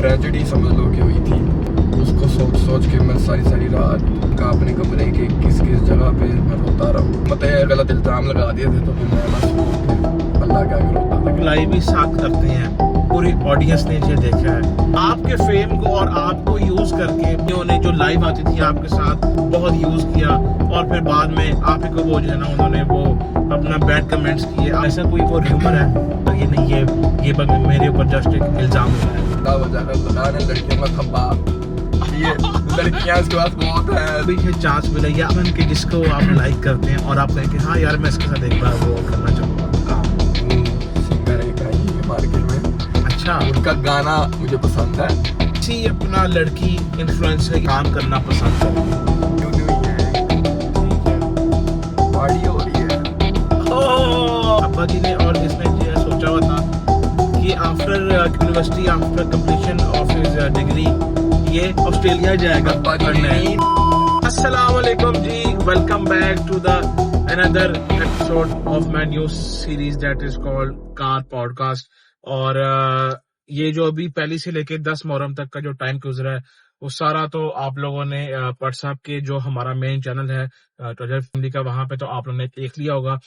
Tragedy समझ लो कि हुई थी। उसको सोच सोच के मैं सारी रात का अपने कमरे के किस जगह पे मैं रोता रहूँ। मतलब गलत इल्जाम लगा दिए थे तो फिर मैं बस फिर अल्लाह के आगे रोता था। लाइव ही साथ करते हैं, पूरी ऑडियंस ने ये देखा है आपके फेम को और आपको यूज करके। उन्होंने जो लाइव आती थी आपके साथ बहुत यूज किया और फिर बाद में आप ही को वो जो है ना उन्होंने वो अपना बैड कमेंट्स किए। ऐसा कोई वो र्यूमर है तो ये नहीं, ये मेरे ऊपर जस्ट एक इल्जाम हुआ है। लड़कियों का खब्बा ये लड़कियां इसके पास बहुत है। अभी ये चांस मिला या कि जिसको आप लाइक करते हैं और आप कहें कि हाँ यार मैं इसके साथ एक बार वो करना चाहूँगा काम। सिंगर एक आई है मार्केट में, अच्छा, उनका गाना मुझे पसंद है। किसी अपना लड़की इन्फ्लुएंसर काम करना पसंद है, क्यों नहीं है, पार्टी हो रही है। अब्बा जी ने और इसने जो है सोचा हुआ था कि after university after completion of his degree ये ऑस्ट्रेलिया जाएगा पढ़ने। अस्सलाम वालेकुम जी, welcome back to the another episode of my new series that is called car podcast. और ये जो अभी पहली से लेके 10 मुहर्रम तक का जो टाइम गुजरा है वो सारा तो आप लोगों ने व्हाट्सएप के जो हमारा मेन चैनल है ट्रेजर फैमिली का, वहां पे तो आप लोगों ने देख लिया होगा।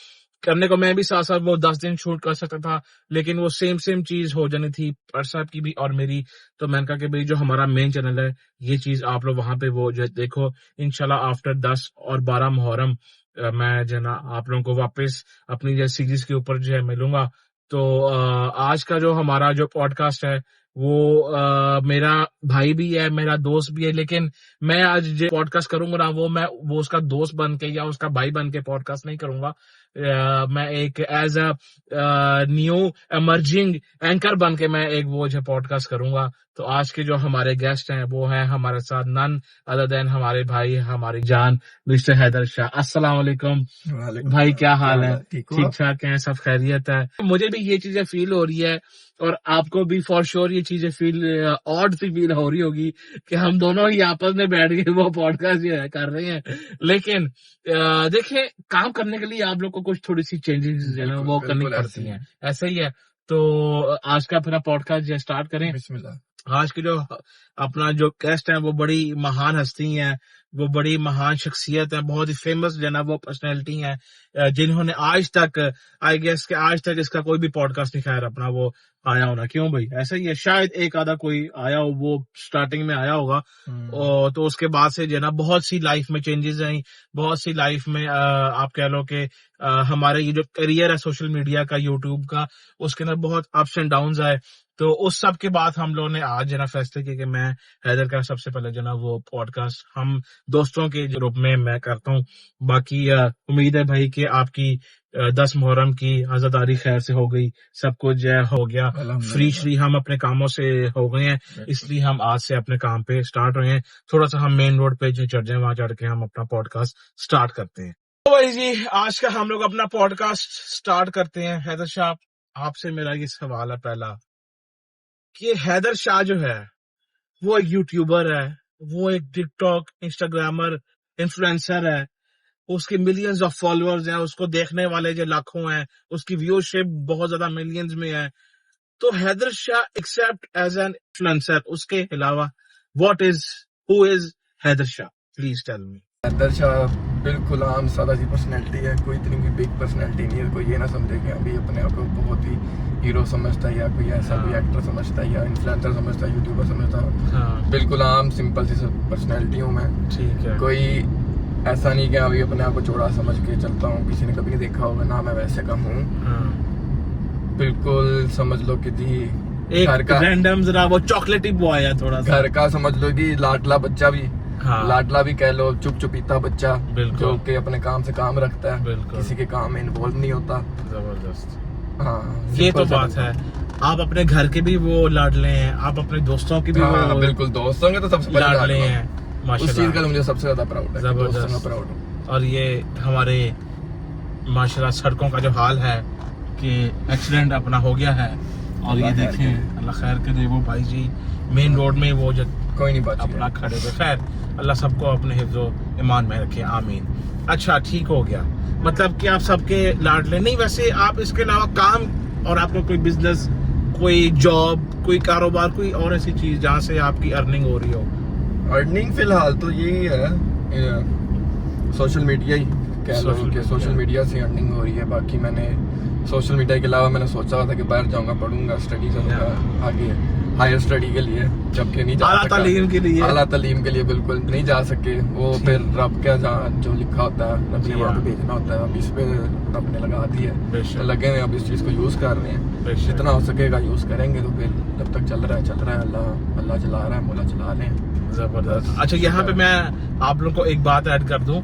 करने को मैं भी साथ साथ वो 10 दिन शूट कर सकता था लेकिन वो सेम चीज हो जानी थी व्हाट्सएप की भी और मेरी। तो मैंने कहा कि भाई जो हमारा मेन चैनल है ये चीज आप लोग वहां पे वो जो है देखो। इंशाल्लाह आफ्टर 10 और 12 मुहर्रम मैं जो है ना आप लोगों को वापस अपनी जो सीरीज के ऊपर जो है मिलूंगा। तो आज का जो हमारा जो पॉडकास्ट है वो मेरा भाई भी है, मेरा दोस्त भी है, लेकिन मैं आज जो पॉडकास्ट करूंगा ना वो उसका दोस्त बन के या उसका भाई बन के पॉडकास्ट नहीं करूंगा। मैं एक as a new emerging anchor बन के मैं एक वो जो पॉडकास्ट करूंगा। तो आज के जो हमारे गेस्ट हैं वो हैं हमारे साथ नन अदर देन हमारे भाई हमारी जान मिस्टर हैदर शाह। अस्सलाम वालेकुम भाई, क्या हाल है? ठीक ठाक हैं, सब खैरियत है? मुझे भी ये चीजें फील हो रही है और आपको भी फॉर श्योर ये चीजें फील ऑड सी फील हो रही होगी कि हम दोनों ही आपस में बैठ के वो पॉडकास्ट जो है कर रहे हैं। लेकिन देखिए काम करने के लिए आप लोग को कुछ थोड़ी सी चेंजेस जो है वो करनी पड़ती हैं, ऐसा ही है। तो आज का अपना पॉडकास्ट जो स्टार्ट करें। बिस्मिल्लाह। आज की जो अपना जो गेस्ट है वो बड़ी महान हस्ती है, वो बड़ी महान शख्सियत है, बहुत ही फेमस जो है ना वो पर्सनैलिटी है जिन्होंने आज तक आई गेस के आज तक इसका कोई भी पॉडकास्ट नहीं खैर अपना वो आया होना। क्यों भाई? ऐसा ही है, शायद एक आधा कोई आया हो, वो स्टार्टिंग में आया होगा। और तो उसके बाद से जो है ना बहुत सी लाइफ में चेंजेस आई, बहुत सी लाइफ में आप कह लो कि हमारे ये जो करियर है सोशल मीडिया का यूट्यूब का उसके अंदर बहुत अप्स एंड डाउन्स आए। तो उस सब के बाद हम लोगों ने आज जो ना फैसले किए कि मैं हैदर का सबसे पहले जो ना वो पॉडकास्ट हम दोस्तों के रूप में मैं करता हूँ। बाकी उम्मीद है भाई कि आपकी 10 मुहर्रम की आजादारी खैर से हो गई, सब कुछ जो है हो गया, फ्री हम अपने कामों से हो गए हैं, इसलिए हम आज से अपने काम पे स्टार्ट हुए हैं। थोड़ा सा हम मेन रोड पे जो चढ़ जाए वहां चढ़ के हम अपना पॉडकास्ट स्टार्ट करते हैं। तो भाई जी आज का हम लोग अपना पॉडकास्ट स्टार्ट करते हैं। हैदर शाह, आपसे मेरा ये सवाल है पहला कि हैदर शाह जो है वो एक यूट्यूबर है, वो एक टिकटॉक इंस्टाग्रामर इन्फ्लुएंसर है, उसके मिलियंस ऑफ फॉलोअर्स हैं, उसको देखने वाले जो लाखों हैं, उसकी व्यूअरशिप बहुत ज्यादा मिलियंस में है। तो Haider Shah except as an influencer, उसके अलावा who is Haider Shah? Please tell me. Haider Shah बिल्कुल आम सादा सी पर्सनैलिटी है, कोई इतनी भी बिग पर्सनैलिटी नहीं है। कोई ये ना समझे कि अभी अपने आप को बहुत ही हीरो समझता है या कोई ऐसा कोई एक्टर समझता है या इन्फ्लुएंसर समझता है, यूट्यूबर समझता है। बिल्कुल आम सिंपल सी पर्सनैलिटी हूँ मैं। ठीक है, कोई ऐसा नहीं कि अभी अपने आप को चौड़ा समझ के चलता हूँ, किसी ने कभी नहीं देखा होगा ना, मैं वैसे का हूँ। बिल्कुल समझ लो कि जी घर का रैंडम जरा वो चॉकलेटी बॉय है, थोड़ा घर का समझ लो कि लाडला बच्चा भी, लाडला भी कह लो, चुपीता बच्चा जो कि अपने काम से काम रखता है, किसी के काम में इन्वॉल्व नहीं होता। जबरदस्त। हाँ ये तो बात है। आप अपने घर के भी वो लाडले हैं, आप अपने दोस्तों के भी वो बिल्कुल दोस्तों के तो सबसे लाडले हैं। उस चीज का मुझे सबसे ज्यादा प्राउड है, जबरदस्त प्राउड हूँ। और ये हमारे माशाल्लाह सड़कों का जो हाल है कि एक्सीडेंट अपना हो गया है और ये देखें अल्लाह खैर करे, वो भाई जी मेन रोड में वो जो कोई नहीं बात अपना खड़े थे। खैर अल्लाह सबको अपने हिफ्ज़ो ईमान में रखे, आमीन। अच्छा ठीक हो गया, मतलब कि आप सबके लाडले नहीं। वैसे आप इसके अलावा काम और आपका कोई बिजनेस कोई जॉब, कोई कारोबार, कोई और ऐसी चीज जहाँ से आपकी अर्निंग हो रही हो? अर्निंग फिलहाल तो यही है, सोशल मीडिया ही कह लो Social कि media। सोशल मीडिया से अर्निंग हो रही है। बाकी मैंने सोशल मीडिया के अलावा मैंने सोचा हुआ था कि बाहर जाऊंगा, पढ़ूंगा, स्टडी करूंगा आगे हायर स्टडी के लिए, जबकि नहीं जा आला सका। तालीम के लिए। आला तालीम के लिए बिल्कुल नहीं जा सके। वो फिर रब का जो लिखा होता है रब ने वहाँ पे भेजना होता है, अब इस पे रब ने लगा दी है, बेशक। तो लगे हैं अब इस चीज़ को यूज़ कर रहे हैं। बेशक। जितना हो सकेगा यूज़ करेंगे, तो फिर जब तक चल रहा है अल्लाह चला रहा है, मौला चला रहे हैं। जबरदस्त। अच्छा, यहाँ पे मैं आप लोगों को एक बात ऐड कर दूं,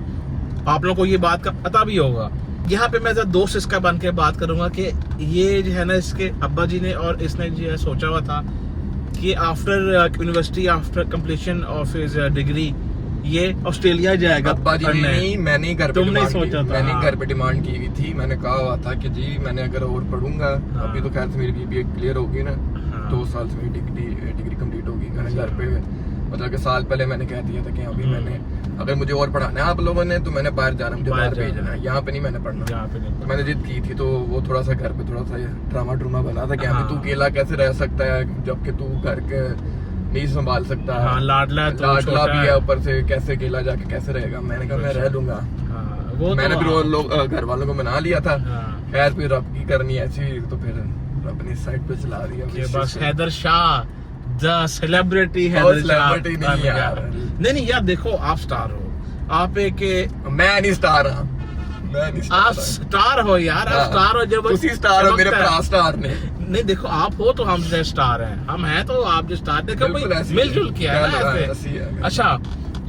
आप लोगों को ये बात का पता भी होगा। यहाँ पे मैं जरा दोस्त इसका बन के बात करूंगा कि ये जो है ना, इसके अब्बा जी ने और इसने जो है सोचा हुआ था कि after university, after completion of his degree, ये ऑस्ट्रेलिया जाएगा। अब्बा जी ने नहीं, मैंने ही घर पे तुमने डिमांड सोचा की, था? मैंने हाँ। घर पे डिमांड की हुई थी। मैंने कहा हुआ था कि जी मैंने अगर और पढ़ूंगा, हाँ। अभी तो खैर से मेरी बीबीए क्लियर होगी ना, हाँ। 2 साल से मेरी डिग्री कंप्लीट होगी। मैंने घर पे मतलब कि साल पहले मैंने कह दिया था कि अभी मैंने अगर मुझे और पढ़ाना है आप लोगों ने, तो मैंने बाहर जाना, मुझे बाहर भेजना है, यहाँ पे नहीं मैंने पढ़ना। यहाँ पे नहीं। मैंने जिद की थी, तो वो थोड़ा सा घर पे थोड़ा सा ड्रामा बना था कि हाँ। अभी तू अकेला कैसे रह सकता है, जबकि तू घर के नहीं संभाल सकता। हाँ, लाडला है तो लाडला छोटा भी है। है, ऊपर से कैसे अकेला जाके कैसे रहेगा। मैंने कहा मैं रह लूंगा। हाँ, वो मैंने तो फिर वो हाँ। लोग घर वालों को मना लिया था। हाँ। खैर फिर रब की करनी ऐसी, तो फिर रब ने साइड पे चला दिया। कि बस हैदर शाह द सेलिब्रिटी और हैदर शाह celebrity नहीं यार। नहीं यार, देखो आप स्टार हो, आप एक मैं नहीं स्टार हाँ, मैं नहीं आप स्टार स्टार हो यार, आप स्टार हो जब उसी स्टार हो, मेरे चमकता है। भरा स्टार ने। नहीं देखो, आप हो तो हम जो स्टार हैं, हम हैं तो आप जो स्टार। देखो बिल्कुल भाई, ऐसी मिलजुल के है ना ऐसी ऐसे। है। अच्छा,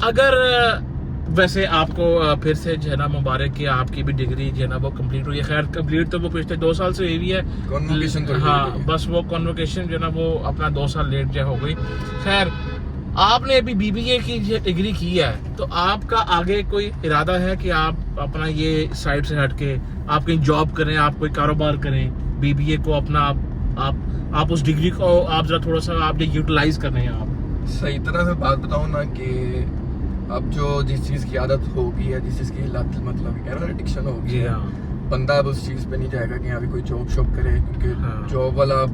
अगर वैसे आपको फिर से जो है ना मुबारक कि आपकी भी डिग्री जो है ना वो कंप्लीट हुई है। खैर कंप्लीट तो वो पिछले 2 साल से हुई है। Convocation तो हाँ, हुई है। बस वो कॉन्वोकेशन जो है ना वो अपना 2 साल लेट जो हो गई। खैर, आपने अभी बीबीए की जो डिग्री की है, तो आपका आगे कोई इरादा है कि आप अपना ये साइड से हटके आप कहीं जॉब करें, आप कोई कारोबार करें, बीबीए को अपना आप उस डिग्री को आप जरा थोड़ा सा आपने यूटिलाइज करने हैं आप? सही तरह से बात बताऊं ना कि अब जो जिस चीज की आदत होगी है, जिस चीज की लत मतलब कह रहा हूं एडिक्शन होगी है, बंदा अब उस चीज पे नहीं जाएगा कि अभी कोई जॉब शॉप करे, क्योंकि हाँ। जॉब वाला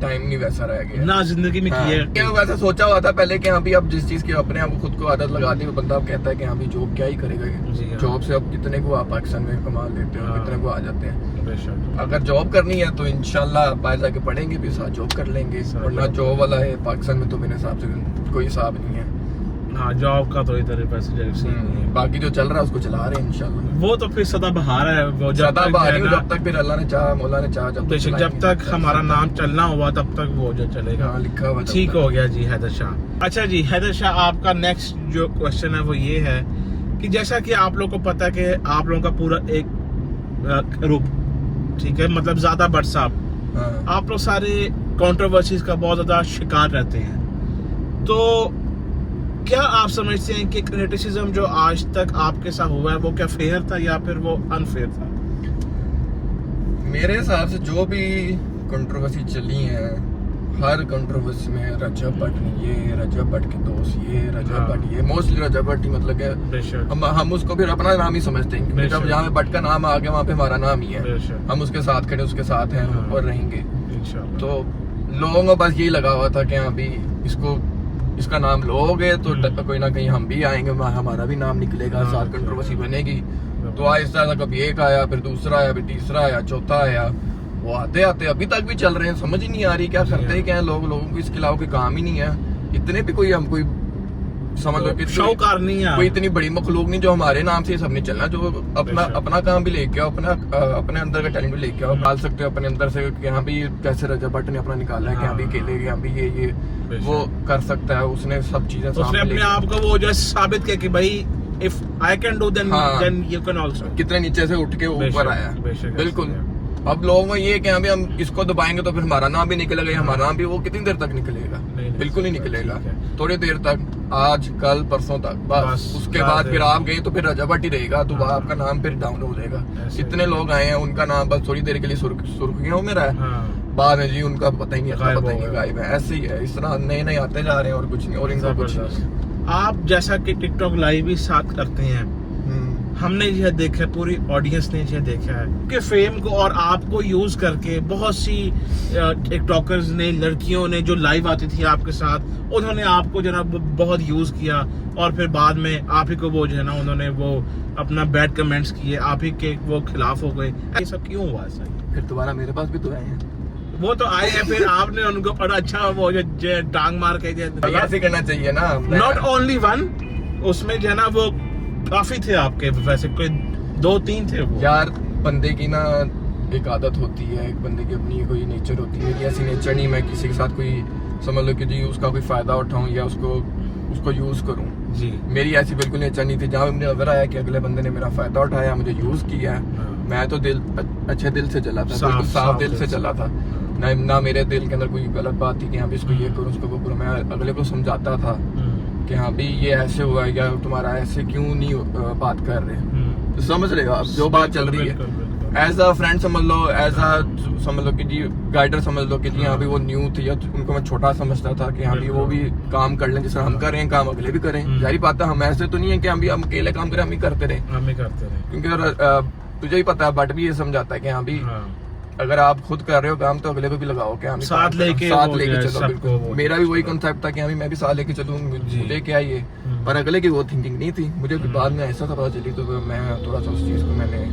टाइम नहीं वैसा रह गया ना जिंदगी में हाँ, की है। क्या वैसा सोचा हुआ था पहले कि अभी अब जिस चीज की अपने आप खुद को आदत लगा दी, वो बंदा अब कहता है कि अभी जॉब क्या ही करेगा। जी हाँ। जॉब से अब कितने को आप पाकिस्तान में कमा लेते हो, हाँ। कितने को आ जाते हैं। बेशक। अगर जॉब करनी है तो इंशाल्लाह बाहर जाके पढ़ेंगे भी, साथ जॉब कर लेंगे। वरना जॉब वाला है पाकिस्तान में तो मेरे हिसाब से कोई हिसाब नहीं है। हाँ, जॉब का तो इधर पैसे नहीं है। बाकी जो चल रहा है उसको चला रहे हैं इंशाल्लाह। वो तो फिर सदाबहार है, वो जब ज्यादा तक बाहर जो है नहीं, ना, जब तक फिर अल्लाह ने चाहा, मौला ने चाहा, बेशक जब तक हमारा नाम चलना हुआ तब तक वो जो चलेगा। हाँ, लिखा हुआ जब ठीक तक। हो गया जी हैदर शाह। अच्छा जी हैदर शाह, आपका नेक्स्ट जो क्वेश्चन है वो ये है कि जैसा कि आप लोगों को पता है कि आप लोगों का पूरा एक ग्रुप, ठीक है, मतलब ज्यादा बट साहब, हाँ। आप लोग सारे कंट्रोवर्सीज का बहुत ज्यादा शिकार रहते हैं। तो क्या आप समझते हैं कि क्रिटिसिज्म जो आज तक आपके साथ हुआ है वो क्या फेयर था या फिर वो अनफेयर था? मेरे हिसाब से जो भी कंट्रोवर्सी चली है, हर कंट्रोवर्सी में रजब भट्ट ये, रजब भट्ट के दोस्त ये, रजब हाँ। भट्ट ये, मोस्टली रजब भट्ट ही मतलब कि बेशक। हम उसको फिर अपना नाम ही समझते हैं, क्योंकि बेशक। जब जहाँ पे भट्ट का नाम आ गया वहाँ पे हमारा नाम ही है। बेशक। हम उसके साथ खड़े, उसके साथ हैं हाँ। और रहेंगे। इंशाल्लाह। तो लोगों को बस यही लगा हुआ था कि अभी इसका नाम लोगे तो कोई ना कहीं हम भी आएंगे, हमारा भी नाम निकलेगा, हाँ। साथ कंट्रोवर्सी बनेगी। तो आहिस्ता आहिस्ता कभी एक आया, फिर दूसरा आया, फिर तीसरा आया, चौथा आया, वो आते आते अभी तक भी चल रहे हैं। समझ ही नहीं आ रही क्या करते हैं, क्या है लोगों को इसके अलावा कोई काम ही नहीं है। इतने भी कोई हम कोई समझ लो कि शाहूकार नहीं है, कोई इतनी बड़ी मखलूक नहीं जो हमारे नाम से सब नहीं चलना, जो बेशक। अपना काम भी लेके आओ, अपने अंदर का टैलेंट भी लेके आओ, डाल सकते हो अपने अंदर से कि हाँ भी कैसे रजब भट्ट ने अपना निकाला है कि हाँ भी अकेले यहाँ भी ये बेशक। वो कर सकता है। उसने सब चीजें उसने सामने अपने लेके- आप को वो जो साबित किया कि भाई if I can do then हाँ। Then you can also. कितने नीचे से उठ के ऊपर बेशक, आया। बेशक, बिल्कुल। ऐसे अब लोगों को ये कि अभी हम इसको दबाएंगे तो फिर हमारा नाम भी निकलेगा, या हमारा नाम भी, वो कितनी देर तक निकलेगा? नहीं, बिल्कुल नहीं निकलेगा। ठीक है। थोड़ी देर तक, आज कल परसों तक, बस बस, उसके ज़्यादा बाद देर फिर नहीं। आप गए तो फिर रजब भट्ट ही रहेगा, तो हाँ। आपका नाम फिर डाउन हो जाएगा। ऐसे इतने लोग आए हैं, उनका नाम बस थोड़ी देर के लिए सुर्खियों में रहा है, हाँ। बाद में जी उनका पता ही नहीं है, गायब पता ही हो नहीं गया। गायब है। ऐसे ही है, इस तरह नए नए आते जा रहे हैं और कुछ नहीं, और इनका कुछ नहीं है। आप जैसा कि टिकटॉक लाइव भी साथ करते हैं, हम्म। हमने यह देखा है, पूरी ऑडियंस ने यह देखा है कि फेम को और आपको यूज करके बहुत सी टिकटॉकर्स ने, लड़कियों ने जो लाइव आती थी आपके साथ, उन्होंने आपको जो है ना बहुत यूज किया और फिर बाद में आप ही को वो जो है ना उन्होंने वो अपना बैड कमेंट्स किए, आप ही के वो खिलाफ हो गए। ये सब क्यों हुआ ऐसा? फिर दोबारा मेरे पास भी तो आए हैं। वो तो आए हैं, फिर आपने उनको बड़ा अच्छा वो जो टांग मार के ऐसे करना चाहिए ना। नॉट ओनली वन, उसमें जो है ना वो काफी थे आपके, वैसे कोई 2-3 थे वो। यार बंदे की ना एक आदत होती है, एक बंदे की अपनी कोई नेचर होती है। मेरी ऐसी नेचर नहीं मैं किसी के साथ कोई समझ लो कि जी उसका कोई फायदा उठाऊं या उसको यूज करूं। जी मेरी ऐसी बिल्कुल नेचर नहीं थी। जहाँ मुझे नजर आया कि अगले बंदे ने मेरा फायदा उठाया, मुझे यूज किया है, मैं तो अच्छे दिल से चला था, बिल्कुल साफ दिल से चला था। ना मेरे दिल के अंदर कोई गलत बात थी कि हाँ भी इसको ये करूँ उसको वो करूँ। मैं अगले को समझाता था कि हाँ भी ये ऐसे हुआ है या तुम्हारा ऐसे क्यों नहीं बात कर रहे। तो समझ रहे हो आप जो बात चल रही है। एज अ फ्रेंड समझ लो, एज अ समझ लो कि जी गाइडर समझ लो कि जी हाँ भी वो न्यू थे या उनको मैं छोटा समझता था कि हाँ भी वो भी काम कर लें जैसे हम कर रहे हैं, काम अगले भी करें। जारी बात है, हम ऐसे तो नहीं है कि हम भी हम अकेले काम करें, हम ही करते रहे। क्योंकि तुझे ही पता है, बट भी ये समझाता है कि हाँ भी अगर आप खुद कर रहे हो काम तो अगले को भी लगाओ कि हम साथ लेके चलो। बिल्कुल मेरा भी वही कॉन्सेप्ट था कि हाँ मैं भी साथ लेके चलूँ, मुझे क्या ये, पर अगले की वो थिंकिंग नहीं थी। मुझे बाद में ऐसा पता चली तो मैं थोड़ा सा उस चीज को मैंने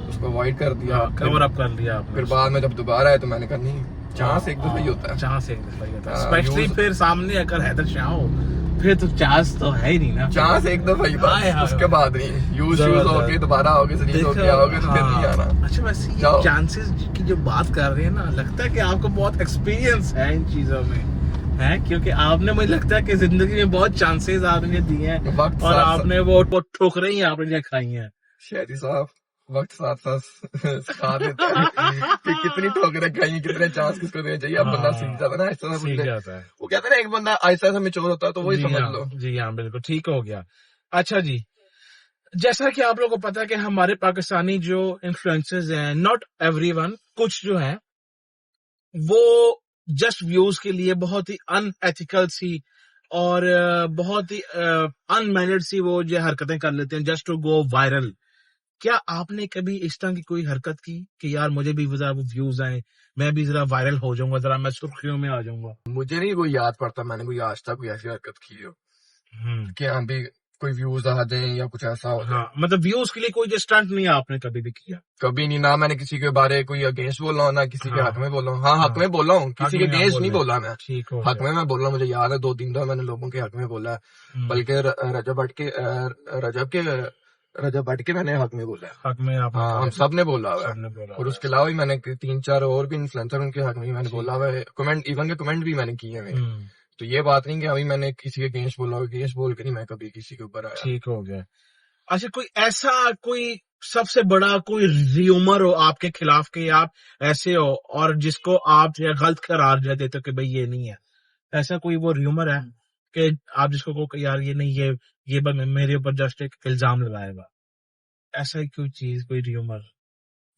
उसको अवॉइड कर दिया, कवर अप कर लिया आपने। फिर बाद में जब दोबारा आया तो मैंने कहा नहीं, चांस एक दफा ही होता है, चांस एक दफा ही होता है। स्पेशली फिर सामने अगर हैदर शाह हो फिर तो चांस तो है ही नहीं ना, चांस एक दफा ही बस, उसके बाद नहीं। यूज होके दोबारा आओगे, सही होके आओगे तो फिर नहीं आना। अच्छा वैसे ये चांसेस की जो बात कर रहे हैं ना, लगता है कि आपको बहुत एक्सपीरियंस है इन चीजों में, है क्योंकि आपने, मुझे लगता है कि जिंदगी में बहुत चांसेस आपने दिए हैं और आपने वो ठोकरें ही आपने खाई हैं। शहरी साहब वक्त साथ साथ सिखा देता है कि कितनी ठोकरें खाई, कितने चांस किसको देने चाहिए। अब बंदा सीख जाता है ना, ऐसा सीख जाता है। वो कहते हैं ना एक बंदा ऐसा ऐसा मैच्योर होता है, तो वही समझ लो। जी हाँ बिल्कुल ठीक हो गया। अच्छा जी, जैसा कि आप लोगों को पता है कि हमारे पाकिस्तानी जो इन्फ्लुएंसर्स हैं, नॉट एवरीवन, कुछ जो हैं वो जस्ट व्यूज के लिए बहुत ही अनएथिकल सी और बहुत ही अनमैनर्ड सी वो जो हरकतें कर लेते हैं जस्ट टू गो वायरल। क्या आपने कभी इस तरह की कोई हरकत की कि यार मुझे भी जरा व्यूज आए, मैं भी जरा वायरल हो जाऊंगा, जरा मैं सुर्खियों में आ जाऊंगा? मुझे नहीं कोई याद पड़ता मैंने कोई आज तक कोई ऐसी हरकत की हो कि हाँ भी कोई व्यूज आ जाए या कुछ ऐसा हो जाए। मतलब व्यूज के लिए कोई जो स्टंट नहीं आपने कभी भी किया? कभी नहीं, ना मैंने किसी के बारे कोई अगेंस्ट बोला हूँ, ना किसी के हक में बोला हूँ। हाँ हक में बोला हूँ, किसी के अगेंस्ट नहीं बोला मैं। हक में मैं बोल रहा हूँ, मुझे याद है 2-3 दफा मैंने लोगों के हक में बोला है, बल्कि रजब भट्ट के मैंने हक में बोला है। हक में आप? हाँ हम सब ने बोला हुआ है, और उसके अलावा भी मैंने 3-4 और भी इन्फ्लुएंसर उनके हक में मैंने बोला हुआ है। कमेंट इवन के कमेंट भी मैंने किए हैं। तो ये बात नहीं कि अभी मैंने किसी के अगेंस्ट बोला, अगेंस्ट बोल के नहीं मैं कभी किसी के ऊपर आया। ठीक हो गया। अच्छा कोई ऐसा कोई सबसे बड़ा कोई र्यूमर हो आपके खिलाफ के आप ऐसे हो और जिसको आप गलत करार देते हो कि भाई ये नहीं है, ऐसा कोई वो र्यूमर है कि आप जिसको को यार ये नहीं, ये मेरे ऊपर जस्ट एक इल्जाम लगाएगा, ऐसा ही कोई चीज, कोई र्यूमर?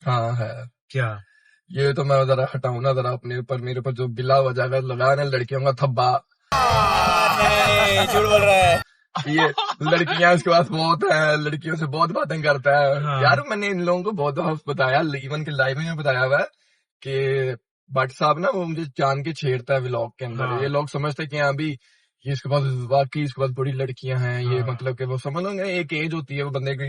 हाँ है। क्या? ये तो मैं जरा हटाऊं ना जरा अपने ऊपर, मेरे ऊपर जो बिला वजह लगाया ना लड़कियों का थब्बा। झूठ बोल रहा है ये लड़कियां उसके पास बहुत है, लड़कियों से बहुत बातें करता है। यार मैंने इन लोगों को बहुत दफा बताया, इवन के लाइव में बताया हुआ है कि भट्ट साहब ना वो मुझे जान के छेड़ता है व्लॉग के अंदर। ये लोग समझते हैं कि हाँ भी ये इसके पास वाकई इसके पास बड़ी लड़कियां हैं। ये मतलब कि वो समझ लो एक एज होती है वो बंदे की।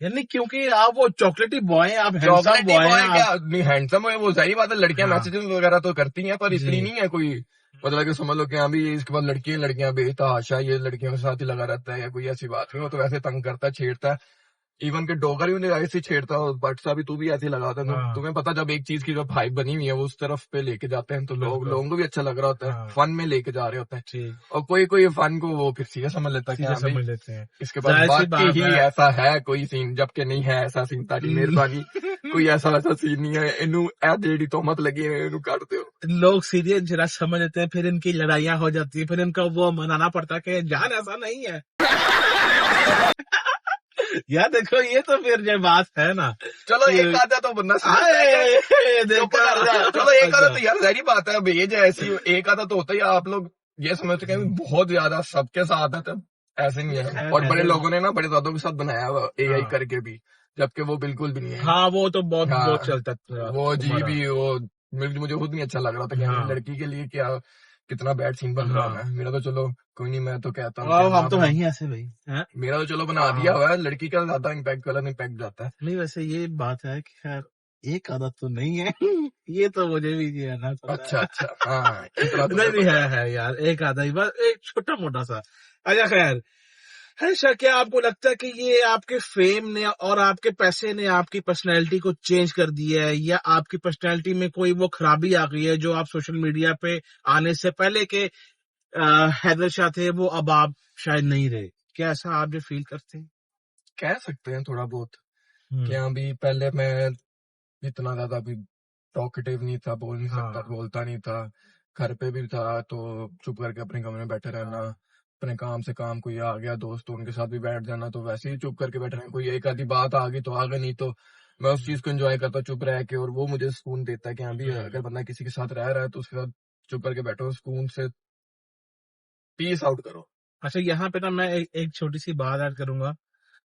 यानी क्योंकि आप वो चॉकलेटी बॉय हैं, आप हैंडसम बॉय हैं। क्या नहीं हैंडसम है वो, सही बात है, लड़कियां मैसेजेस वगैरह तो करती हैं पर इतनी नहीं है कोई, मतलब कि समझ लो कि अभी इसके बाद लड़कियां बेतहाशा ये लड़कियों के साथ ही लगा रहता है या कोई ऐसी बात नहीं हो, तो वैसे तंग करता है, छेड़ता है। इवन के डोगर भी उन्हें ऐसे छेड़ता हो, बट सा भी तू भी ऐसे लगाता है। तुम्हें पता जब एक चीज की जब हाइप बनी हुई है वो उस तरफ पे लेके जाते हैं तो लोगों को भी अच्छा लग रहा होता है, फन में लेके जा रहे होते हैं। और कोई फन को वो फिर सीरियस समझ लेता है, इसके बाद बाकी ही ऐसा है कोई सीन, जबकि नहीं है ऐसा सीन। ताकि मेहरबानी कोई ऐसा वैसा सीन नहीं है, इनू जेडी तोहमत लगी है इनू काट दो। लोग सीरियस जरा समझ लेते हैं, फिर इनकी लड़ाइयां हो जाती है, फिर इनका वो मनाना पड़ता है कि जान ऐसा नहीं है। यार देखो ये तो फिर जो बात है ना, चलो एक आधा तो बंदा चलो एक आधा तो यार सारी बात है, भेज है ऐसी, एक आधा तो होता ही। आप लोग ये समझते हैं बहुत ज्यादा सबके साथ है, तब ऐसे नहीं है। और बड़े लोगों ने ना बड़े दादों के साथ बनाया हुआ एआई हाँ। करके भी, जबकि वो बिल्कुल भी नहीं है। हाँ वो तो बहुत हाँ, बहुत चलता था वो जी तुम्हारा। भी वो मुझे खुद नहीं अच्छा लग रहा था कि हाँ लड़की के लिए क्या कितना बैड सीन बन रहा है। हाँ। मेरा तो चलो कोई नहीं, मैं तो कहता हूँ कि अब ना हम तो है बना, ही ऐसे भाई हैं। मेरा तो चलो बना दिया हाँ हुआ है, लड़की का ज्यादा इम्पैक्ट गलत इम्पैक्ट जाता है। नहीं वैसे ये बात है कि खैर एक आदत तो नहीं है ये तो मुझे भी ये है ना पता अच्छा है अच्छा, हाँ इतना नहीं तुम्हें नहीं पता है। है यार एक आधा ही बस एक छोटा मोटा सा। अच्छा खैर है सर, क्या आपको लगता है कि ये आपके फेम ने और आपके पैसे ने आपकी पर्सनैलिटी को चेंज कर दिया है, या आपकी पर्सनैलिटी में कोई वो खराबी आ गई है जो आप सोशल मीडिया पे आने से पहले के हैदर शाह थे वो अब आप शायद नहीं रहे? क्या ऐसा आप जो फील करते हैं? कह सकते हैं थोड़ा बहुत, हम्म। क्या अभी पहले मैं इतना ज्यादा भी टॉकेटिव नहीं था, बोल नहीं सकता, हाँ बोलता नहीं था। घर पे भी था तो चुप करके अपने कमरे में बैठे रहना, अपने काम से काम, कोई आ गया दोस्त तो उनके साथ भी बैठ जाना, तो वैसे ही चुप करके बैठे रहना। कोई एक आधी बात आ गई तो आ गई, नहीं तो मैं उस चीज को एंजॉय करता चुप रह के, और वो मुझे सुकून देता है कि हाँ भी अगर बंदा किसी के साथ रह रहा है तो उसके साथ चुप करके बैठो, सुकून से पीस आउट करो। अच्छा यहाँ पे ना मैं एक छोटी सी बात ऐड करूंगा।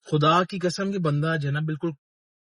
खुदा की कसम की बंदा जो है ना बिल्कुल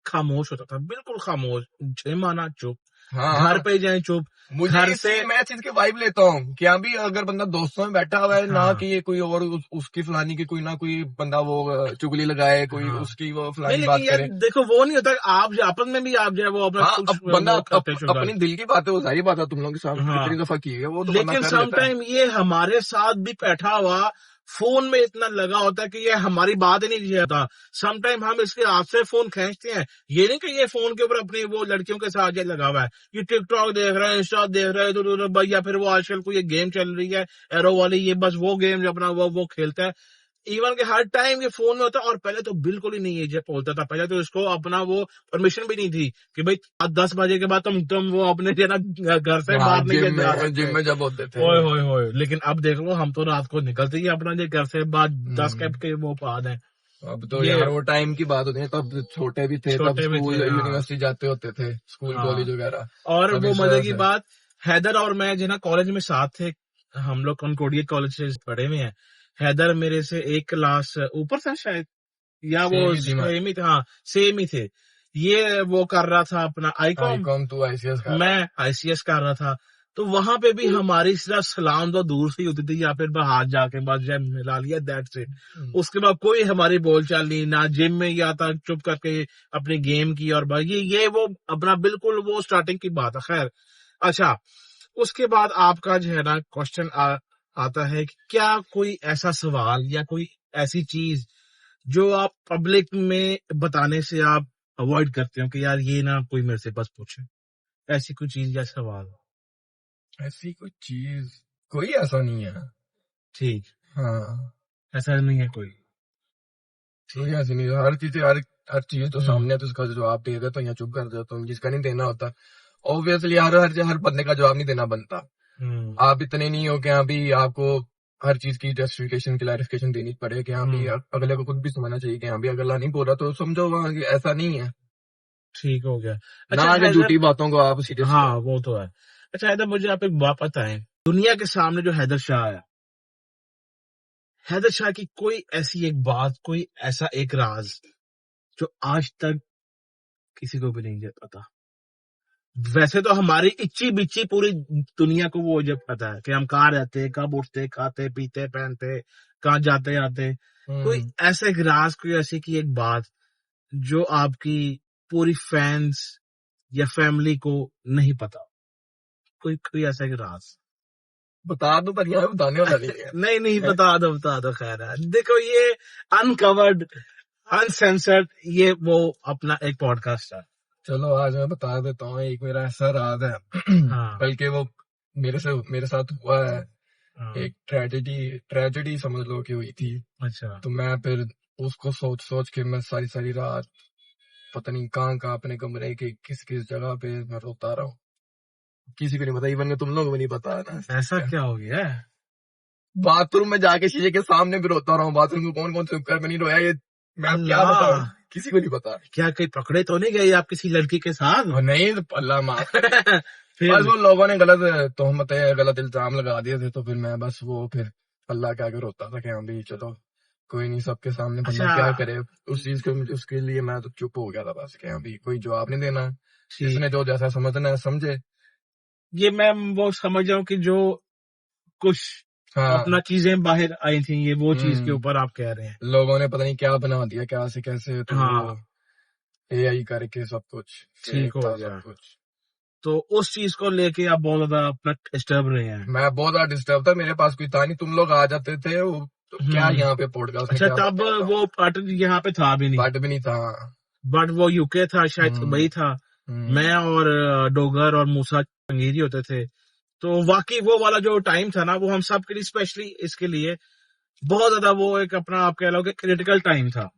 खामोश होता था, बिल्कुल खामोश, जिम आना चुप, घर हाँ, पे जाए चुप, मुझे घर से मैं चीज की वाइब लेता हूँ कि हाँ भी अगर बंदा दोस्तों में बैठा हुआ है ना, हाँ कि ये कोई और उसकी फलानी की कोई ना कोई बंदा वो चुगली लगाए, कोई हाँ। उसकी वो नहीं फलानी लेकिन बात यार करे। देखो वो नहीं होता कि आप आपस में भी आप जो है वो अपना हाँ, अब कुछ बंदा वो करते चुगला। अपनी दिल की बात है, वो सारी बात है तुम लोगों के सामने हाँ कितनी दफा की है, वो तो बंदा लेकिन कर लेता है। समटाइम ये हमारे साथ भी बैठा हुआ फोन में इतना लगा होता है कि ये हमारी बात ही नहीं जाता। समटाइम हम इसके हाथ से फोन खींचते हैं, ये नहीं कि ये फोन के ऊपर अपनी वो लड़कियों के साथ ये लगा हुआ है, ये टिकटॉक देख रहा है, इंस्टा देख रहा है तो भाई, या फिर वो आजकल कोई गेम चल रही है एरो वाली, ये बस वो गेम अपना वो खेलता है। इवन के हर टाइम ये फोन में होता है। और पहले तो बिल्कुल ही नहीं ये बोलता था, पहले तो इसको अपना वो परमिशन भी नहीं थी कि भाई 10 बजे के बाद तुम वो अपने जो है ना घर से हाँ, बाहर नहीं जा जिम सकते। में जब होते थे। ओए होए होए, लेकिन अब देख लो हम तो रात को निकलते ही अपना जो घर से बाद 10 कैप हम्म, के वो पाद है। अब तो ये यार वो टाइम की बात होती है, तब छोटे भी थे, तब छोटे में थे स्कूल हाँ। यूनिवर्सिटी जाते होते थे, स्कूल कॉलेज हाँ वगैरह, और तब वो इस मजे वजह की से। बात, हैदर और मैं जो है ना कॉलेज में साथ थे, हम लोग कॉन्कोर्डिया कॉलेज से पढ़े हुए हैं। हैदर मेरे से एक क्लास ऊपर था शायद, या वो सेम ही थी। सेम ही था, हाँ सेम ही थे। ये वो कर रहा था अपना आईकॉम, आईकॉम टू आईसीएस कर रहा मैं आईसीएस कर रहा था। तो वहां पे भी हमारी सिर्फ सलाम तो दूर से ही होती थी, या फिर बस हाथ जाके बस जय मिला लिया, दैट्स इट। था। उसके बाद कोई हमारी बोलचाल नहीं, ना जिम में गया था चुप करके अपनी गेम की, और बस ये वो अपना बिल्कुल वो स्टार्टिंग की बात है। खैर अच्छा, उसके बाद आपका जो है ना क्वेश्चन आता है कि क्या कोई ऐसा सवाल या कोई ऐसी चीज जो आप पब्लिक में बताने से आप अवॉइड करते हो कि यार ये ना कोई मेरे से बस पूछे, ऐसी कोई चीज या सवाल? ऐसी कोई चीज कोई ऐसा नहीं है। ठीक, हाँ, ऐसा नहीं है कोई। कोई ठीक। ऐसी नहीं है। हर चीज तो हम्म सामने है तो उसका जवाब दे देता हूँ या चुप कर देता हूँ, जिसका नहीं देना होता। ऑब्वियसली हर बंदे का जवाब नहीं देना बनता। हम्म आप इतने नहीं हो कि हाँ भी आपको हर चीज की जस्टिफिकेशन क्लैरिफिकेशन देनी पड़े, कि हाँ भी हम्म। अगले को खुद भी समझना चाहिए कि हाँ भी अगला नहीं बोल रहा तो समझो वहाँ कि ऐसा नहीं है, ठीक हो गया। ना अच्छा आगे हैदर, झूठी बातों को आप सीरियस हाँ लो। वो तो है। अच्छा हैदर, मुझे आप एक बात बताएं, दुनिया के सामने जो हैदर शाह है, हैदर शाह की कोई ऐसी एक बात, कोई ऐसा एक राज जो आज तक किसी को भी नहीं पता? वैसे तो हमारी इच्ची बिच्ची पूरी दुनिया को वो जब पता है कि हम कहाँ रहते, कब उठते, खाते पीते पहनते, कहाँ जाते आते। कोई हम्म, ऐसे एक राज, कोई ऐसी की एक बात जो आपकी पूरी फैंस या फैमिली को नहीं पता, कोई कोई ऐसा एक राज? बता दो पर यहाँ बताने वाला नहीं है। नहीं नहीं, बता दो खैर है। देखो ये अनकवर्ड, अनसेंसर्ड, ये वो अपना एक पॉडकास्ट है। चलो आज मैं बता देता हूँ, एक मेरा ऐसा राज है हाँ बल्कि वो मेरे साथ हुआ है। हाँ। एक ट्रेजेडी समझ लो कि हुई थी। अच्छा तो मैं फिर उसको सोच सोच के मैं सारी सारी रात पता नहीं कहाँ कहाँ अपने कमरे के किस किस जगह पे मैं रोता रहा हूँ, किसी को नहीं पता, इवन तुम लोगों को भी नहीं पता है ना इस चीज ऐसा का। क्या हो गया है? बाथरूम में जाके शीशे के सामने भी रोता रहा हूँ, बाथरूम में कौन कौन से उपकरण में नहीं रोया, ये मैं अब क्या बताऊँ, अल्लाह, किसी को नहीं पता। क्या कहीं पकड़े तो नहीं गए आप किसी लड़की के साथ? और नहीं तो अल्लाह माफ करे। बस फिर वो लोगों ने गलत तोहमतें गलत इल्जाम लगा दिए थे, तो फिर मैं बस वो फिर अल्लाह के आगे रोता था कि हाँ भी चलो कोई नहीं, सबके सामने बंदा अच्छा। क्या करे। उस चीज को, उसके लिए मैं तो चुप हो गया था बस, कि अभी कोई जवाब नहीं देना, ठीक, जिसने जो जैसा समझना है समझे। ये मैं वो समझ रहा हूँ कि जो कुछ अपना हाँ। चीजें बाहर आई थी, ये वो चीज के हम्म। ऊपर आप कह रहे हैं। लोगों ने पता नहीं क्या बना दिया, क्या से कैसे, तो वो हाँ, एआई करके सब कुछ ठीक फेक हो था, सब गया। कुछ। तो उस चीज को लेके आप बहुत ज्यादा अपना डिस्टर्ब रहे हैं। मैं बहुत ज्यादा डिस्टर्ब था, मेरे पास कोई था नहीं, तुम लोग आ जाते थे वो, तो क्या हम्म। यहाँ पे पॉडकास्ट में अच्छा, क्या तब बातें बताऊं। वो पार्टनर यहाँ पे था भी नहीं, बट भी नहीं था। बट वो यूके था, शायद हम्म। दुबई था। हम्म। मैं और डोगर और मूसा जहांगीरी होते थे। तो वाकई वो वाला जो टाइम था ना, वो हम सब के लिए, स्पेशली इसके लिए बहुत ज्यादा वो एक अपना, आप कह लो कि क्रिटिकल टाइम था,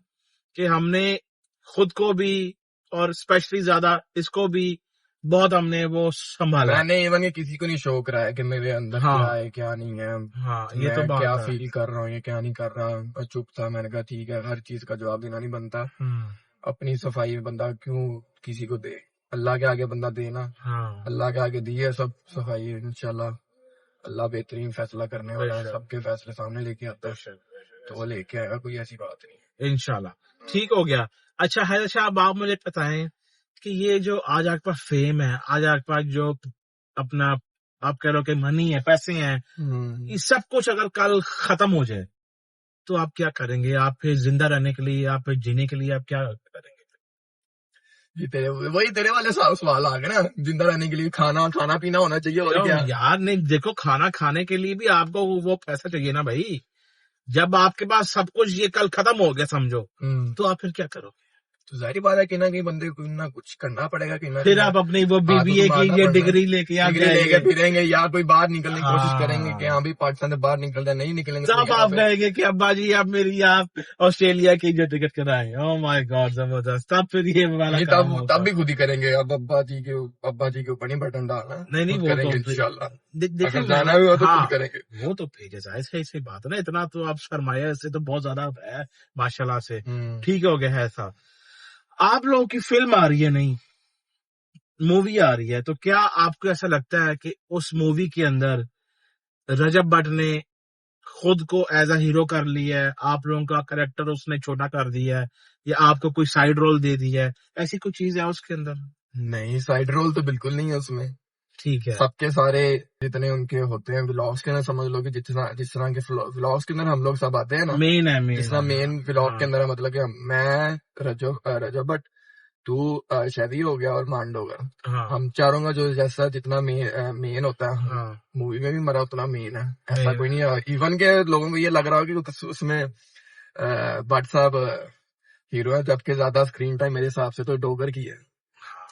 कि हमने खुद को भी और स्पेशली ज्यादा इसको भी बहुत हमने वो संभाला। मैंने इवन ये किसी को नहीं शो कराया कि मेरे अंदर क्या हाँ, है क्या नहीं है, हाँ, ये तो मैं क्या बात है। फील कर रहा हूँ, ये क्या नहीं कर रहा। मैं चुप था, मैंने कहा ठीक है, हर चीज का जवाब देना नहीं बनता। हम्म। अपनी सफाई बंदा क्यों किसी को दे, अल्लाह के आगे बंदा देना। हाँ, अल्लाह के आगे दी है सब सफाई, इंशाल्लाह अल्लाह बेहतरीन फैसला करने वाला है, बेशक, सबके फैसले सामने लेके आता है, बेशक, तो वो लेके आएगा, कोई ऐसी बात नहीं। इंशाल्लाह। ठीक हो गया। अच्छा है, अच्छा अब आप मुझे बताएं कि ये जो आज आपके पास फेम है, आज आपके पास जो अपना, आप कह रहे हो कि मनी है, पैसे हैं, ये सब कुछ अगर कल खत्म हो जाए तो आप क्या करेंगे? आप फिर जिंदा रहने के लिए, आप फिर जीने के लिए आप क्या करेंगे? ये तेरे वही तेरे वाले सवाल आ गए ना, जिंदा रहने के लिए खाना खाना पीना होना चाहिए, और क्यों क्या। यार, नहीं देखो, खाना खाने के लिए भी आपको वो पैसा चाहिए ना भाई। जब आपके पास सब कुछ ये कल खत्म हो गया समझो, हम्म। तो आप फिर क्या करोगे? तो जाहिर बात है कि ना कहीं बंदे को ना कुछ करना पड़ेगा, कहीं ना फिर कहीं आप अपनी वो हाथों तो बीबीए की मारना ये पड़ना है। डिग्री लेके आप डिग्री लेके जाएंगे। फिरेंगे, या कोई बाहर निकलने की कोशिश करेंगे कि हाँ, हाँ भी पाकिस्तान से बाहर निकल जाए, नहीं निकलेंगे तो तब यहाँ आप पे। कहेंगे कि अब्बा जी आप मेरी, आप ऑस्ट्रेलिया की जो टिकट कराएं। ओह माय गॉड, जबरदस्त। तब फिर ये वाला नहीं, काम तब होगा। भी खुद ही करेंगे। अब अब्बा जी के ऊपर नहीं बटन डालना, नहीं नहीं, खुद वो तो करेंगे इंशाल्लाह। देखिए अगर मैंने, जाना भी हो तो खुद हाँ, करेंगे। वो तो भेजा जाए, सही सही बात है ना, इतना तो आप सरमाया से तो बहुत ज्यादा है माशाल्लाह से। हम्म। ठीक हो गया है ऐसा। आप लोगों की फिल्म आ रही है, नहीं मूवी आ रही है, तो क्या आपको ऐसा लगता है कि उस मूवी के अंदर रजब भट्ट ने खुद को एज अ हीरो कर लिया है, आप लोगों का करेक्टर उसने छोटा कर दिया है, या आपको कोई साइड रोल दे दिया है, ऐसी कोई चीज है उसके अंदर? नहीं, साइड रोल तो बिल्कुल नहीं है उसमें। ठीक है। सबके सारे जितने उनके होते हैं व्लॉग्स के अंदर, समझ लो कि जिस तरह के व्लॉग्स के अंदर हम लोग सब आते हैं ना, मेन है, जिस मेन तरह है, हाँ, मेन व्लॉग के हाँ, अंदर है, मतलब कि मैं रजब भट्ट, तू शादी हो गया, और मांडोगर, हाँ, हम चारों का जो जैसा जितना मेन होता है, हाँ, मूवी में भी मरा उतना मेन है। ऐसा मेन कोई है। नहीं है, इवन के लोगों को ये लग रहा हो कि उसमें भट्ट साहब हीरो है, जबकि ज्यादा स्क्रीन टाइम मेरे हिसाब से तो डोगर की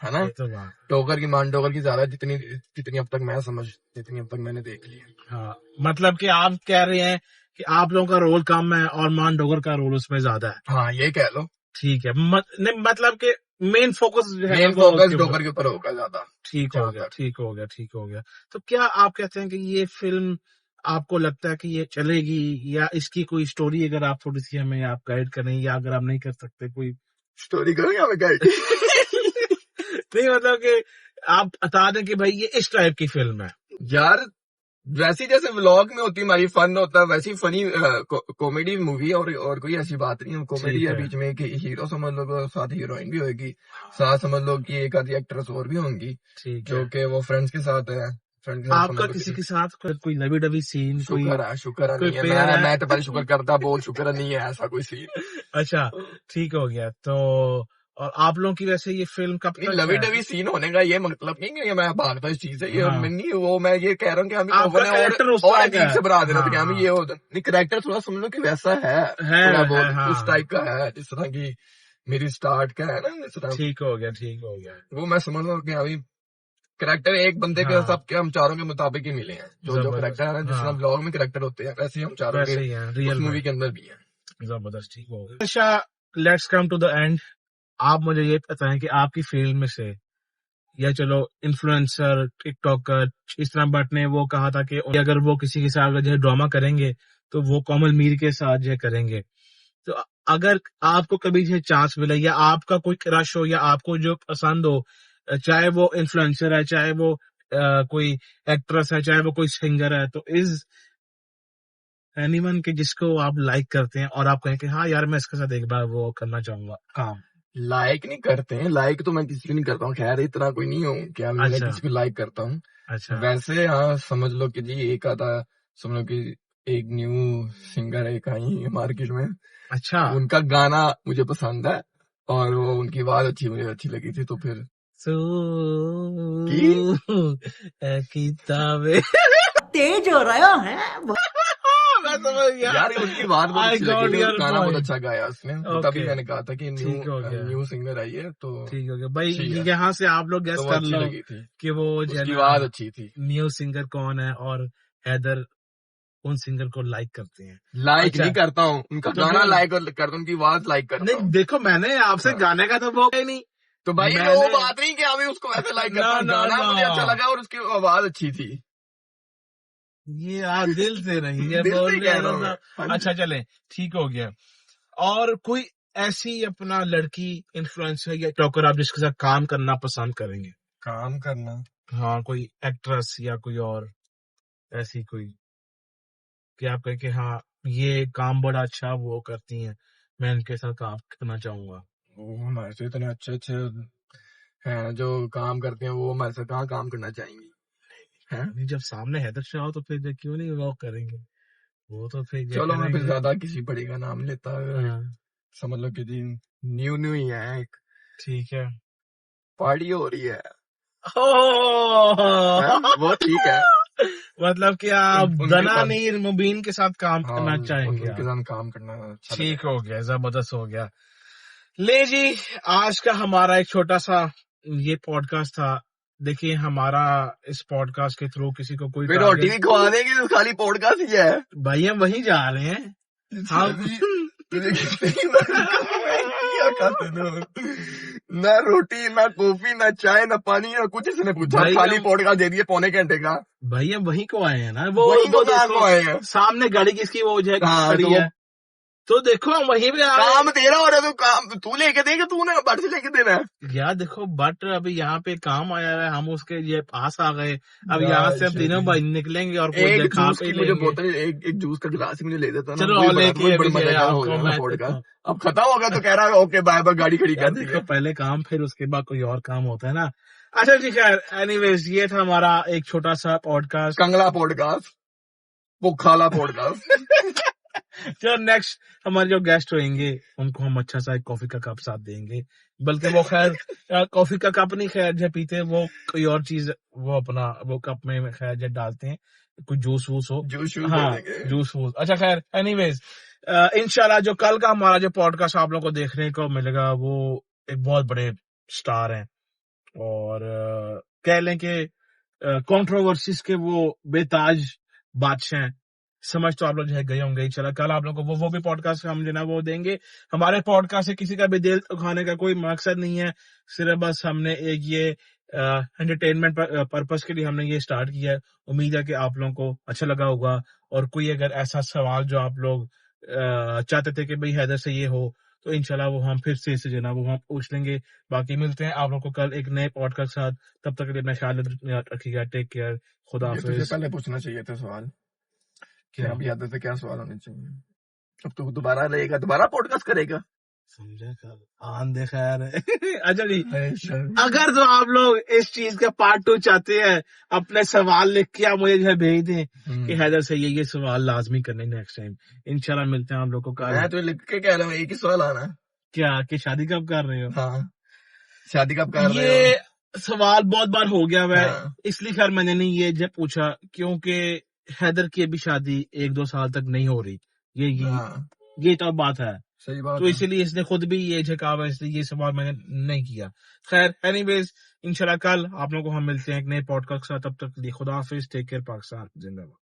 है ना। ये तो बात, डोगर की, मान डोगर की ज्यादा, जितनी जितनी अब तक मैं समझ, जितनी अब तक मैंने देख ली है। हाँ, मतलब कि आप कह रहे हैं कि आप लोगों का रोल कम है और मान डोगर का रोल उसमें ज्यादा है। हाँ, ये कह लो। ठीक है, नहीं मतलब कि मेन फोकस जो है ना मेन वो फोकस उसके ऊपर। डोगर के ऊपर होगा ज्यादा। ठीक हो जहां गया, तक ठीक हो गया, ठीक हो गया। तो क्या आप कहते हैं कि ये फिल्म, आपको लगता है कि ये चलेगी, या इसकी कोई स्टोरी अगर आप थोड़ी सी हमें आप गाइड करें, या अगर आप नहीं कर सकते कोई स्टोरी करूँ या मैं गाइड। नहीं मतलब कि आप बता दें कि भाई ये इस टाइप की फिल्म है। यार, वैसी जैसे व्लॉग में होती है हमारी, फन होता है, वैसी फनी कॉमेडी मूवी, और कोई ऐसी बात नहीं है। कॉमेडी ठीक है है, बीच में, कि हीरो समझ लो, साथ हीरोइन भी होगी, साथ समझ लो कि एक आधी एक्ट्रेस और भी होंगी, ठीक जो है। कि वो फ्रेंड्स के साथ है। फ्रेंड्स के साथ समझ आपका लो किसी कि के साथ कोई लवी डवी सीन, कोई शुक्र है कोई नहीं है। पेयर मैं है? तो पहले शुक्र करता, बोल शुक्र नहीं है ऐसा कोई सीन। अच्छा, ठीक हो गया। तो और आप लोगों की वैसे ये फिल्म कब नहीं, तक लवी है? डवी सीन होने का ये मतलब नहीं कि मैं भागता इस चीज से, ये हाँ, नहीं, वो मैं ये कह रहा हूँ कि हमें आपका लोगों ने कैरेक्टर उस और तरह का अजीब है। से बना देना था, हाँ, कि हमें हाँ, ये होता नहीं। करेक्टर थोड़ा समझ लो कि वैसा है, थोड़ा है, बहुत उस हाँ। टाइप का है, जिस तरह की मेरी स्टार्ट का है ना, इस तरह। ठीक हो गया, ठीक हो गया। वो मैं समझ रहा हूँ कि अभी करेक्टर एक बंदे के, हाँ, सबके हम चारों के मुताबिक ही मिले हैं, जो जो जबरदस्त, करेक्टर है ना, जिस तरह हाँ, ब्लॉग में करेक्टर होते हैं, वैसे ही हम चारों के वैसे ही है उस रियल में। मूवी के अंदर भी हैं। जबरदस्त, ठीक हो गया। अच्छा, let's come to the end. आप मुझे ये बताएं कि आपकी फील्ड में से, या चलो इन्फ्लुएंसर, टिकटॉकर, इस तरह बट ने वो कहा था कि अगर वो किसी के साथ जो है ड्रामा करेंगे, तो वो कोमल मीर के साथ जो है करेंगे। तो अगर आपको कभी जो चांस मिले, या आपका कोई क्रश हो, या आपको जो पसंद हो, चाहे वो इन्फ्लुएंसर है, चाहे वो कोई एक्ट्रेस है, चाहे वो कोई सिंगर है, तो इज एनीवन के जिसको आप लाइक करते हैं और आप कहें कि हाँ यार मैं इसके साथ एक बार वो करना चाहूंगा काम? लाइक नहीं करते हैं, लाइक तो मैं किसी को नहीं करता हूँ, खैर इतना कोई नहीं हूँ क्या मैं अच्छा किसी को लाइक करता हूँ। अच्छा वैसे हाँ समझ लो कि जी एक आता, समझ लो कि एक न्यू सिंगर एक आई है मार्केट में, अच्छा। उनका गाना मुझे पसंद है और वो उनकी आवाज मुझे अच्छी लगी थी, तो फिर की किताबें तेज हो रहा है। मैं समझ गया। यार उनकी आवाज बहुत आई अच्छी लगी गॉट थी और योर गाना बहुत पॉइंट। अच्छा गाया उसने, तो तभी ओके मैंने कहा था कि न्यू ठीक हो गया न्यू सिंगर आई है तो ठीक हो गया भाई। अच्छी है, यहाँ से आप लोग तो गेस वो कर अच्छी लो लगी थी, कि वो जो है उसकी ना आवाज अच्छी थी। न्यू सिंगर कौन है और हैदर उन सिंगर को लाइक करते हैं। लाइक अच्छा नहीं करता हूँ उनका तो गाना, फिर लाइक करता हूँ उनकी आवाज लाइक करता नहीं हूँ। देखो मैंने आपसे हाँ। गाने का तो वो ही नहीं। तो भाई वो मैंने बात नहीं कि अभी उसको वैसे लाइक ना करता हूँ, ना गाना ना मुझे अच्छा लगा और उसकी आवाज अच्छी थी। ये आप दिल से नहीं ये दिल से बोल कह रहे रहा हो हूँ मैं। तो हाँ जी। अच्छा चले ठीक हो गया। और कोई ऐसी अपना लड़की इन्फ्लुएंसर या टॉकर आप जिसके साथ काम करना पसंद करेंगे? काम करना, हाँ कोई एक्ट्रेस या कोई और ऐसी कोई कि आप कहें कि हाँ ये काम बड़ा अच्छा वो करती हैं, मैं इनके साथ काम करना चाहूंगा। वो हमारे से इतने अच्छे अच्छे हैं जो काम करते हैं, वो हमारे से कहाँ काम करना चाहेंगी हैं? नहीं जब सामने हैदर शाह हो तो फिर क्यों नहीं वो करेंगे, वो तो फिर ये चलो मैं फिर करेंगे। ज्यादा किसी बड़ी का नाम लेता, हाँ समझ लो कि जी न्यू न्यू ही है, एक ठीक है। पार्टी हो रही है, ओह! हैं? वो ठीक है। मतलब कि आप उनके साथ दनानीर मुबीन के साथ काम हाँ करना चाहेंगे उनके आप? साथ काम करना अच्छा ठीक लगेगा। हो गया, जबरदस्त हो गया। ले जी, आज का हमारा एक छोटा सा ये पॉडकास्ट था। देखिए हमारा इस पॉडकास्ट के थ्रू किसी को कोई फिर रोटी टारगेट भी खवा देंगे तो खाली पॉडकास्ट ही है। भाई हम वहीं जा रहे हैं हम तुझे कितनी बार कहूं मैं, क्या खाते हो? ना रोटी ना कॉफी ना चाय ना पानी ना कुछ इसने पूछा, भाई खाली हम पॉडकास्ट दे दिए पौने घंटे का। भाई हम वहीं को आए हैं ना। वो वही तो वो काम देखो को आए हैं। सामने गाड़ी किसकी वो जो है हाँ खड़ी तो वो है, तो देखो हम वहीं पे आ गए। काम तेरा हो रहा है, तो काम तू लेके देगा, तूने बट से लेके देना है। यार देखो बट अभी यहाँ पे काम आया है, हम उसके ये पास आ गए। अब ना यहाँ से हम शरीफ। तीनों भाई निकलेंगे और कुछ एक खा जूस पी की मुझे लेंगे। बोतल, एक जूस का गिलास ही मुझे ले देता ना, चलो वही और बड़ा लेके बड़ी अभी जो है मजेदार हो आपको जाना मैं पॉडकास्ट। अब खत्म हो गया तो कह रहा है ओके बाय बाय, गाड़ी खड़ी यार कर दी देखो है। पहले काम फिर उसके बाद कोई और काम होता है ना। अच्छा ठीक है, एनीवेज ये था हमारा एक छोटा सा पॉडकास्ट। कंगला पॉडकास्ट, वो खाला पॉडकास्ट। जो नेक्स्ट हमारे जो गेस्ट होंगे उनको हम अच्छा सा एक कॉफी का कप साथ देंगे, बल्कि वो खैर कॉफी का कप नहीं खैर जो पीते हैं वो कोई और चीज वो अपना वो कप में खैर जो डालते हैं कोई जूस वूस हो। जूस शूस दे हाँ देंगे। जूस वूस। अच्छा खैर एनीवेज इंशाल्लाह जो कल का हमारा जो पॉडकास्ट आप लोगों को देखने को मिलेगा वो एक बहुत बड़े स्टार हैं और कह लें कि कंट्रोवर्सीज के वो बेताज बादशाह हैं। समझ तो आप लोग जो है गए होंगे। चला कल आप लोगों को वो भी पॉडकास्ट हम जो ना वो देंगे। हमारे पॉडकास्ट से किसी का भी दिल दुखाने का कोई मकसद नहीं है, सिर्फ बस हमने एक ये एंटरटेनमेंट पर्पस के लिए हमने ये स्टार्ट किया है। उम्मीद है कि आप लोगों को अच्छा लगा होगा और कोई अगर ऐसा सवाल जो आप लोग चाहते थे कि भाई हैदर से ये हो तो इंशाल्लाह वो हम फिर से इसे जो ना वो हम पूछ लेंगे। बाकी मिलते हैं आप लोग को कल एक नए पॉडकास्ट के साथ, तब तक के लिए अपना ख्याल रखिएगा। टेक केयर, खुदा ये तुझे हाफिज। पहले पूछना चाहिए था सवाल कि क्या अब याद से क्या सवाल होने चाहिए। अब तू दोबारा रहेगा, दोबारा पॉडकास्ट करेगा। समझा कल आंधे खैर है। अच्छा जी, अच्छा अगर तो आप लोग इस चीज का पार्ट 2 चाहते हैं अपने सवाल लिख के आप मुझे जो है भेज दें कि हैदर से ये सवाल लाजमी करने नेक्स्ट टाइम। इंशाल्लाह मिलते हैं आप लोग को कल। मैं तो लिख के कह रहा हूँ एक ही सवाल आना। क्या कि शादी कब कर रहे हो? हाँ शादी कब कर रहे हो? ये सवाल बहुत बार हो गया वै हाँ। इसलिए खैर मैंने नहीं ये जब पूछा क्योंकि हैदर की अभी शादी 1-2 साल तक नहीं हो रही। हाँ ये तो बात है, सही बात तो है। इसीलिए इसने खुद भी ये झकाव है, इसलिए ये सवाल मैंने नहीं किया। खैर एनीवेज इंशाल्लाह कल आप लोगों को हम मिलते हैं एक नए पॉडकास्ट के साथ। तब तक के लिए खुदा हाफिज, टेक केयर, पाकिस्तान जिंदाबाद।